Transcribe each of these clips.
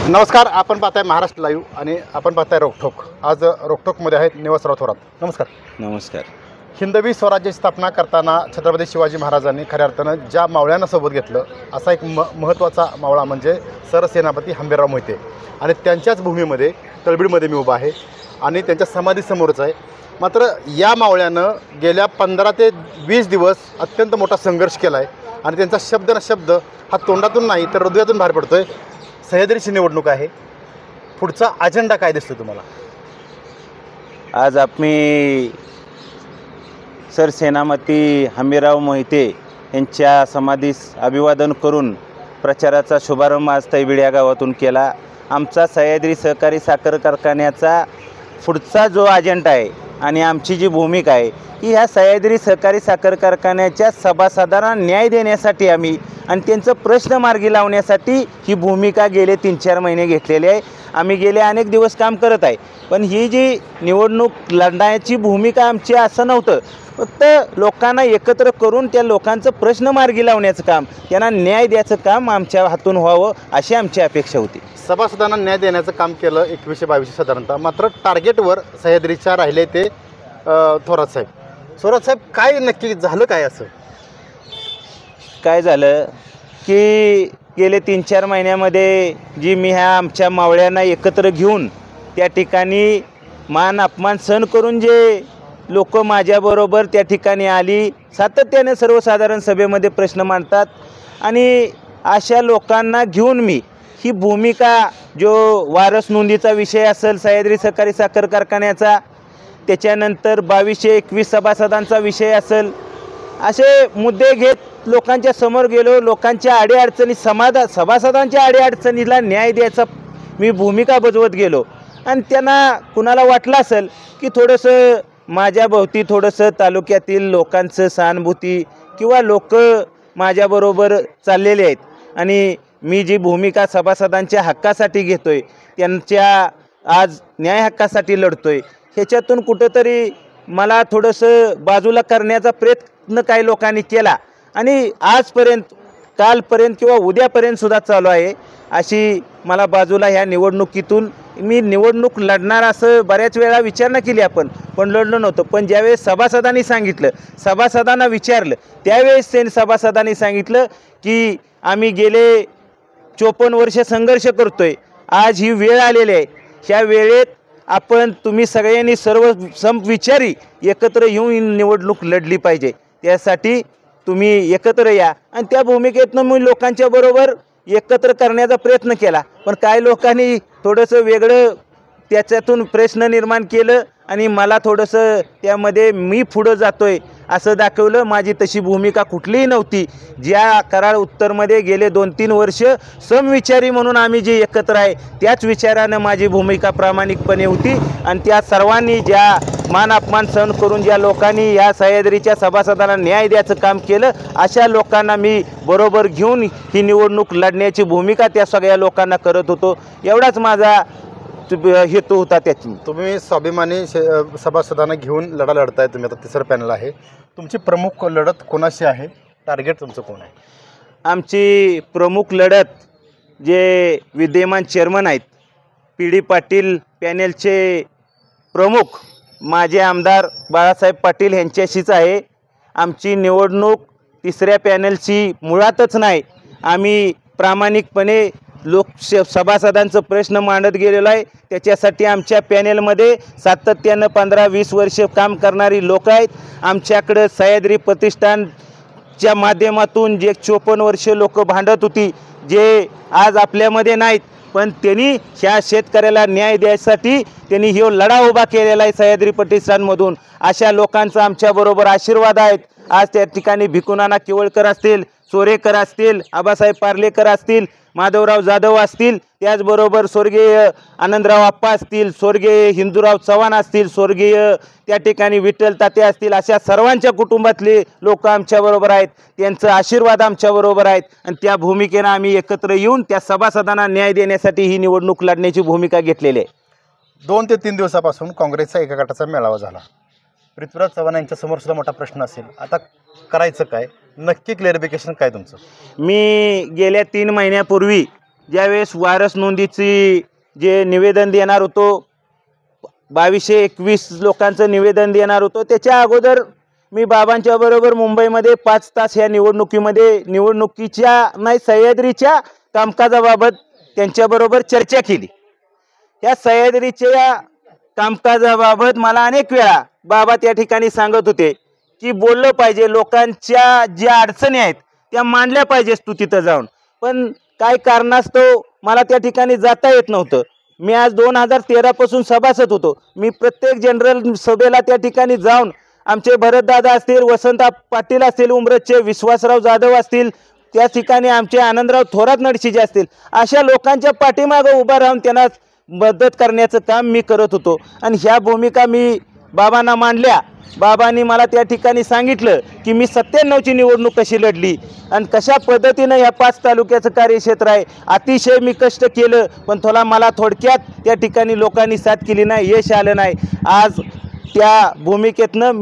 नमस्कार, आपण पाहताय महाराष्ट्र लाईव्ह आणि आपण पाहताय रोकठोक। आज रोकठोकमध्ये आहेत निवासराव थोरात। नमस्कार। नमस्कार। हिंदवी स्वराज्याची स्थापना करताना छत्रपती शिवाजी महाराजांनी खऱ्या अर्थानं ज्या मावळ्यांना सोबत घेतलं असा एक महत्त्वाचा मावळा म्हणजे सरसेनापती हंबीरराव मोहिते आणि त्यांच्याच भूमीमध्ये तळबीडमध्ये मी उभा आहे आणि त्यांच्या समाधीसमोरच आहे। मात्र या मावळ्यानं गेल्या 15 ते 20 दिवस अत्यंत मोठा संघर्ष केला आहे आणि त्यांचा शब्द ना शब्द हा तोंडातून नाही तर हृदयातून बाहेर पडतोय। सह्याद्रीची निवडणूक आहे, पुढचा अजेंडा काय दिसतो तुम्हाला? आज आम्ही सरसेनापती हंबीरराव मोहिते यांच्या समाधीस अभिवादन करून प्रचाराचा शुभारंभ आज तळबीड या गावातून केला। आमचा सह्याद्री सहकारी साखर कारखान्याचा पुढचा जो अजेंडा आहे आणि आमची जी भूमिका आहे की ह्या सह्याद्री सहकारी साखर कारखान्याच्या सभासदांना न्याय देण्यासाठी आम्ही आणि त्यांचं प्रश्न मार्गी लावण्यासाठी ही भूमिका गेले 3-4 महिने घेतलेली आहे। आम्ही गेले अनेक दिवस काम करत आहे, पण ही जी निवडणूक लढण्याची भूमिका आमची असं नव्हतं, फक्त लोकांना एकत्र करून त्या लोकांचं प्रश्न मार्गी लावण्याचं काम, त्यांना न्याय द्यायचं काम आमच्या हातून व्हावं अशी आमची अपेक्षा होती। सभासदांना न्याय देण्याचं काम केलं 21-22 साधारणतः, मात्र टार्गेटवर सह्याद्रीच्या राहिले ते थोरात साहेब। थोरात साहेब, काय नक्की झालं? काय असं काय झालं की गेले 3-4 महिन्यामध्ये जी मी ह्या आमच्या मावळ्यांना एकत्र घेऊन त्या ठिकाणी मान अपमान सहन करून जे लोक माझ्याबरोबर त्या ठिकाणी आली, सातत्याने सर्वसाधारण सभेमध्ये प्रश्न मांडतात आणि अशा लोकांना घेऊन मी ही भूमिका, जो वारस नोंदीचा विषय असेल सह्याद्री सहकारी साखर कारखान्याचा, त्याच्यानंतर 2221 सभासदांचा विषय असेल, असे मुद्दे घेत लोकांच्या समोर गेलो। लोकांच्या अडीअडचणी सभासदांच्या अडीअडचणीला न्याय द्यायचा मी भूमिका बजावत गेलो आणि त्यांना कुणाला वाटलं असेल की थोडंसं माझ्याभोवती थोडंसं तालुक्यातील लोकांचं सहानुभूती किंवा लोक माझ्याबरोबर चाललेले आहेत आणि मी जी भूमिका सभासदांच्या हक्कासाठी घेतोय, त्यांच्या आज न्याय हक्कासाठी लढतोय, ह्याच्यातून कुठंतरी मला थोडंसं बाजूला करण्याचा प्रयत्न काही लोकांनी केला आणि आजपर्यंत, कालपर्यंत किंवा उद्यापर्यंतसुद्धा चालू आहे। अशी मला बाजूला ह्या निवडणुकीतून मी निवडणूक लढणार असं बऱ्याच वेळा विचारणा केली आपण, पण लढलो नव्हतं। पण ज्यावेळेस सभासदांनी सांगितलं, सभासदांना विचारलं, त्यावेळेस त्यांनी सभासदांनी सांगितलं की आम्ही गेले 54 वर्ष संघर्ष करतोय, आज ही वेळ आलेली आहे, ह्या वेळेत आपण तुम्ही सगळ्यांनी सर्व समविचारी एकत्र येऊन निवडणूक लढली पाहिजे, त्यासाठी तुम्ही एकत्र या। आणि त्या भूमिकेतनं मी लोकांच्या बरोबर एकत्र करण्याचा प्रयत्न केला, पण काही लोकांनी थोडंसं वेगळं त्याच्यातून प्रश्न निर्माण केलं आणि मला थोडंसं त्यामध्ये मी पुढं जातोय असं दाखवलं। माझी तशी भूमिका कुठलीही नव्हती। ज्या कराड उत्तरमध्ये गेले 2-3 वर्ष समविचारी म्हणून आम्ही जे एकत्र आहे त्याच विचारानं माझी भूमिका प्रामाणिकपणे होती आणि त्या सर्वांनी ज्या मान अपमान सहन करून ज्या लोकांनी या सह्याद्रीच्या सभासदांना न्याय द्यायचं काम केलं, अशा लोकांना मी बरोबर घेऊन ही निवडणूक लढण्याची भूमिका त्या सगळ्या लोकांना करत होतो। एवढाच माझा हेतू होता त्याची। तुम्ही स्वाभिमानी सभासदांना घेऊन लढताय, तुम्ही आता तिसरं पॅनल आहे, तुमची प्रमुख लढत कोणाशी आहे? टार्गेट तुमचं कोण आहे? आमची प्रमुख लढत जे विद्यमान चेअरमन आहेत PD पाटील पॅनेलचे प्रमुख माझे आमदार बाळासाहेब पाटील यांच्याशीच आहे। आमची निवडणूक तिसऱ्या पॅनलची मुळातच नाही। आम्ही प्रामाणिकपणे सभासदांचं प्रश्न मांडत गेलेलो आहे, त्याच्यासाठी आमच्या पॅनेलमध्ये सातत्यानं 15-20 वर्ष काम करणारी लोक आहेत। आमच्याकडं सह्याद्री प्रतिष्ठानच्या माध्यमातून जे 54 वर्ष लोक भांडत होती, जे आज आपल्यामध्ये नाहीत, पण त्यांनी ह्या शेतकऱ्याला न्याय द्यायसाठी त्यांनी ही लढा उभा केलेला आहे सह्याद्री प्रतिष्ठानमधून। अशा लोकांचा आमच्याबरोबर आशीर्वाद आहेत। आज त्या ठिकाणी भिकुनाना केवळकर असतील, सोरेकर असतील, आबासाहेब पार्लेकर असतील, माधवराव जाधव असतील, त्याचबरोबर स्वर्गीय आनंदराव आप्पा असतील, स्वर्गीय हिंदूराव चव्हाण असतील, स्वर्गीय त्या ठिकाणी विठ्ठल ताते असतील, अशा सर्वांच्या कुटुंबातले लोक आमच्याबरोबर आहेत। त्यांचा आशीर्वाद आमच्याबरोबर आहेत आणि त्या भूमिकेनं आम्ही एकत्र येऊन त्या सभासदांना न्याय देण्यासाठी ही निवडणूक लढण्याची भूमिका घेतलेली आहे। 2 ते 3 दिवसापासून काँग्रेसचा एका गटाचा मेळावा झाला। पृथ्वीराज चव्हाण यांच्यासमोर सुद्धा मोठा प्रश्न असेल, आता करायचं काय? नक्की क्लॅरिफिकेशन काय तुमचं? मी गेल्या 3 महिन्यापूर्वी ज्यावेळेस वारस नोंदीची जे निवेदन देणार होतो 2221 लोकांचं निवेदन देणार होतो, त्याच्या अगोदर मी बाबांच्या बरोबर मुंबईमध्ये 5 तास ह्या निवडणुकीच्या नाही सह्याद्रीच्या कामकाजाबाबत त्यांच्याबरोबर चर्चा केली. या सह्याद्रीच्या कामकाजाबाबत मला अनेक वेळा बाबा त्या ठिकाणी सांगत होते की बोललं पाहिजे, लोकांच्या ज्या अडचणी आहेत त्या मांडल्या पाहिजेस तू तिथं जाऊन. पण काय कारणास्तव मला त्या ठिकाणी जाता येत नव्हतं. मी आज 2013 पासून सभासद होतो. मी प्रत्येक जनरल सभेला त्या ठिकाणी जाऊन आमचे भरतदादा असतील, वसंत पाटील असतील, उमरतचे विश्वासराव जाधव असतील, त्या ठिकाणी आमचे आनंदराव थोरात नडशीचे असतील, अशा लोकांच्या पाठीमागं उभा राहून त्यांना मदत करण्याचं काम मी करत होतो. आणि ह्या भूमिका मी बाबांना मांडल्या. बाबांनी मला त्या ठिकाणी सांगितलं की मी 97ची निवडणूक कशी लढली आणि कशा पद्धतीनं ह्या 5 तालुक्याचं कार्यक्षेत्र आहे. अतिशय मी कष्ट केलं, पण मला थोडक्यात त्या ठिकाणी लोकांनी साथ केली नाही, यश आलं नाही. आज त्या भूमिकेतनं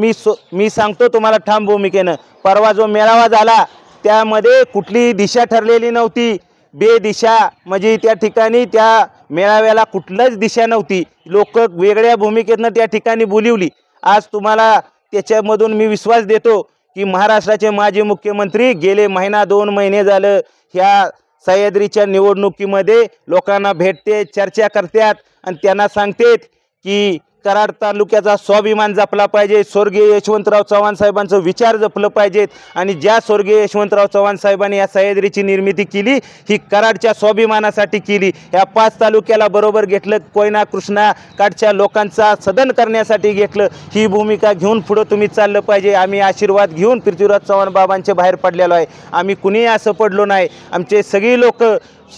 मी सांगतो तुम्हाला ठाम भूमिकेनं, परवा जो मेळावा झाला त्यामध्ये कुठली दिशा ठरलेली नव्हती, बेदिशा. म्हणजे त्या ठिकाणी त्या मेळाव्याला कुठलंच दिशा नव्हती. लोक वेगळ्या भूमिकेतनं त्या ठिकाणी बोलिवली. आज तुम्हाला त्याच्यामधून मी विश्वास देतो की महाराष्ट्राचे माजी मुख्यमंत्री गेले 1-2 महिने झालं ह्या सह्याद्रीच्या निवडणुकीमध्ये लोकांना भेटते, चर्चा करतात आणि त्यांना सांगतेत की कराड तालुक्याचा स्वाभिमान जपला पाहिजे, स्वर्गीय यशवंतराव चव्हाण साहेबांचं विचार जपलं पाहिजेत. आणि ज्या स्वर्गीय यशवंतराव चव्हाण साहेबांनी या सह्याद्रीची निर्मिती केली ही कराडच्या स्वाभिमानासाठी केली. ह्या 5 तालुक्याला बरोबर घेतलं, कोयना कृष्णा काठच्या लोकांचा सदन करण्यासाठी घेतलं. ही भूमिका घेऊन पुढं तुम्ही चाललं पाहिजे. आम्ही आशीर्वाद घेऊन पृथ्वीराज चव्हाण बाबांच्या बाहेर पडलेलो आहे. आम्ही कुणीही असं पडलो नाही. आमचे सगळी लोक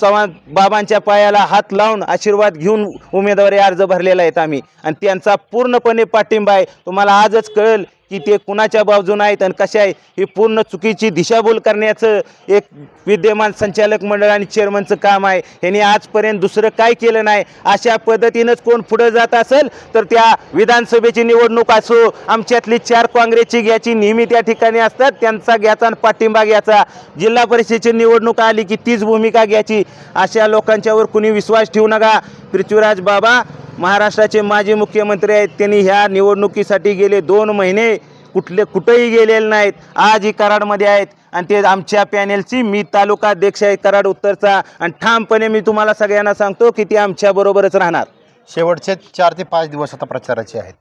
चव्हाण बाबांच्या पायाला हात लावून आशीर्वाद घेऊन उमेदवारी अर्ज भरलेला आहेत आम्ही. आणि त्यांचा पूर्णपणे पाठिंबा आहे. तुम्हाला आजच कळेल की ते कुणाच्या बाजूने आहेत आणि कशा आहे. ही पूर्ण चुकीची दिशाभूल करण्याचं एक विद्यमान संचालक मंडळ आणि चेअरमनचं काम आहे. यांनी आजपर्यंत दुसरं काय केलं नाही. अशा पद्धतीनंच कोण पुढे जात असेल तर त्या विधानसभेची निवडणूक असो, आमच्यातली 4 काँग्रेसची घ्यायची नेहमी त्या ठिकाणी असतात, त्यांचा घ्यायचा आणि पाठिंबा घ्यायचा. जिल्हा परिषदेची निवडणूक आली की तीच भूमिका घ्यायची. अशा लोकांच्यावर कुणी विश्वास ठेवू नका. पृथ्वीराज बाबा महाराष्ट्राचे माजी मुख्यमंत्री आहेत. त्यांनी ह्या निवडणुकीसाठी गेले 2 महिने कुठेही गेलेले नाहीत. आजही कराडमध्ये आहेत आणि ते आमच्या पॅनेलची मी तालुका अध्यक्ष आहे कराड उत्तरचा. आणि ठामपणे मी तुम्हाला सगळ्यांना सांगतो की ते आमच्याबरोबरच राहणार. शेवटचे 4 ते 5 दिवस आता प्रचाराचे आहेत.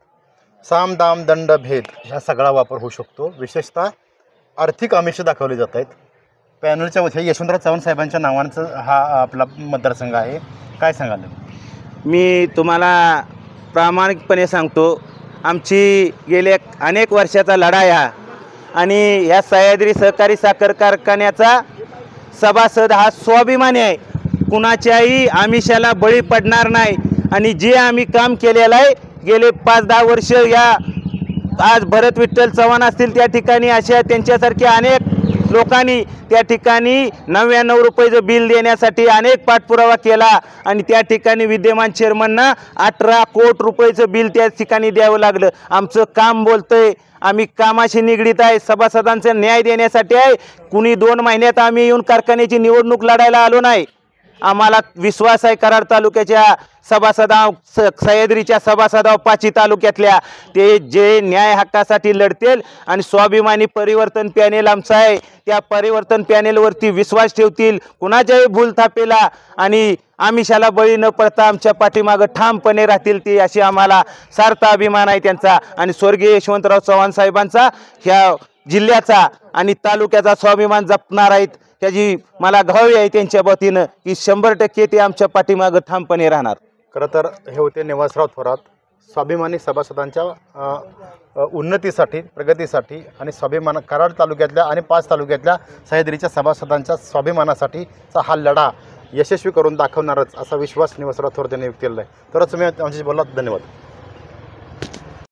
साम दाम दंड भेद ह्या सगळा वापर होऊ शकतो. विशेषतः आर्थिक आमिष दाखवले जात आहेत. पॅनलच्या वतीने यशवंतराव चव्हाण साहेबांच्या नावांचं हा आपला मतदारसंघ आहे. काय सांगाल? मी तुम्हाला प्रामाणिकपणे सांगतो, आमची गेल्या अनेक वर्षाचा लढा आहे आणि ह्या सह्याद्री सहकारी साखर कारखान्याचा सभासद हा स्वाभिमानी आहे. कुणाच्याही आमिषाला बळी पडणार नाही. आणि जे आम्ही काम केलेलं आहे गेले 5-10 वर्ष, या आज भरत विठ्ठल चव्हाण असतील त्या ठिकाणी अशा त्यांच्यासारख्या अनेक लोकांनी त्या ठिकाणी 99 रुपयाचं बिल देण्यासाठी अनेक पाठपुरावा केला आणि त्या ठिकाणी विद्यमान चेअरमनना 18 कोटी रुपयाचं बिल त्या ठिकाणी द्यावं लागलं. आमचं काम बोलतंय, आम्ही कामाशी निगडीत आहे, सभासदांचा न्याय देण्यासाठी आहे. कुणी 2 महिन्यात आम्ही येऊन कारखान्याची निवडणूक लढायला आलो नाही. आम्हाला विश्वास आहे कराड तालुक्याच्या सभासदां सह्याद्रीच्या सभासदाव 5 तालुक्यातल्या ते जे न्याय हक्कासाठी लढतील आणि स्वाभिमानी परिवर्तन पॅनेल आमचं आहे त्या परिवर्तन पॅनेलवरती विश्वास ठेवतील. कुणाच्याही भूलथापेला आणि आमिषाला बळी न पडता आमच्या पाठीमागं ठामपणे राहतील ती, अशी आम्हाला सार्थ अभिमान आहे त्यांचा. आणि स्वर्गीय यशवंतराव चव्हाण साहेबांचा ह्या जिल्ह्याचा आणि तालुक्याचा स्वाभिमान जपणार आहेत. त्याची मला ग्वाही आहे त्यांच्या वतीनं की 100% ते आमच्या पाठीमागं ठामपणे राहणार. खरं तर हे होते निवासराव थोरात, स्वाभिमानी सभासदांच्या उन्नतीसाठी, प्रगतीसाठी आणि स्वाभिमान कराड तालुक्यातल्या आणि 5 तालुक्यातल्या सह्याद्रीच्या सभासदांच्या स्वाभिमानासाठीचा हा लढा यशस्वी करून दाखवणारच असा विश्वास निवासराव थोरात यांनी व्यक्त केलेला आहे. तर तुम्ही आमच्याशी बोललात, धन्यवाद.